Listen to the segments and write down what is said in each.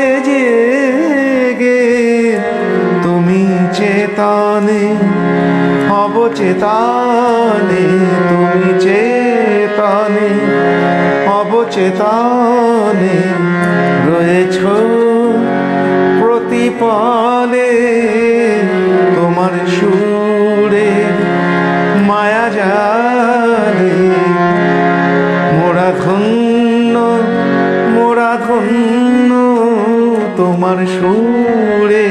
থাকে জেগে তুমি চেতনে অবচেতনে, তুমি চেতনে অবচেতনে রয়েছ প্রতিপলে। তোমার সুরে মায়া জালে মোরা ধন্য, মোরা ধন্য তোমার সুরে।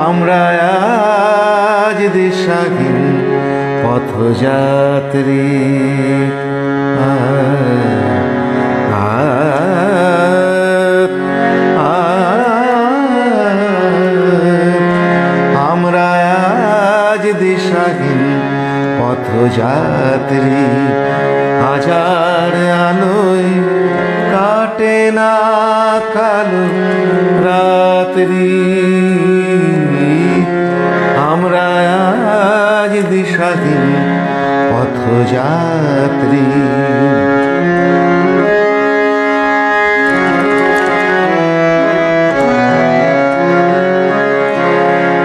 আমরা আজ দিশাহীন পথযাত্রী, আমরা আজ দিশাহীন পথযাত্রী। হাজার আলোয় কাটে না কালো রাত্রি, আমরা আজ দিশাহীন পথযাত্রী।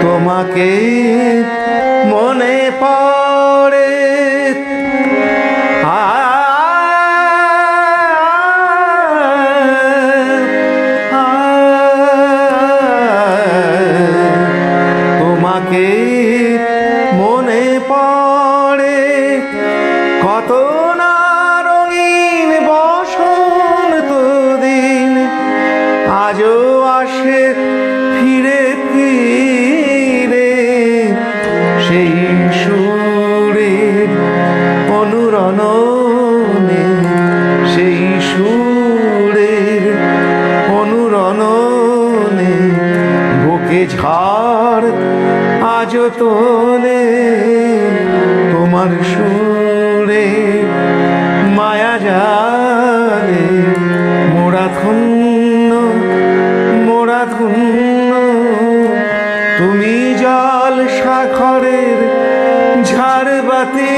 তোমাকে মনে পড়ে তোমাকে মনে পড়ে কত না রঙিন বসন্ত দিন, আজও আসে ফিরে ফিরে সেই সুরের অনুরণনে, সেই সুরের অনুরণনে বুকে ঝড় আজও তোলে তোমার সুরে মায়া জালে। মোরা ধন্য, মোরা ধন্য তুমি জল সাগরের ঝাড়বাতি।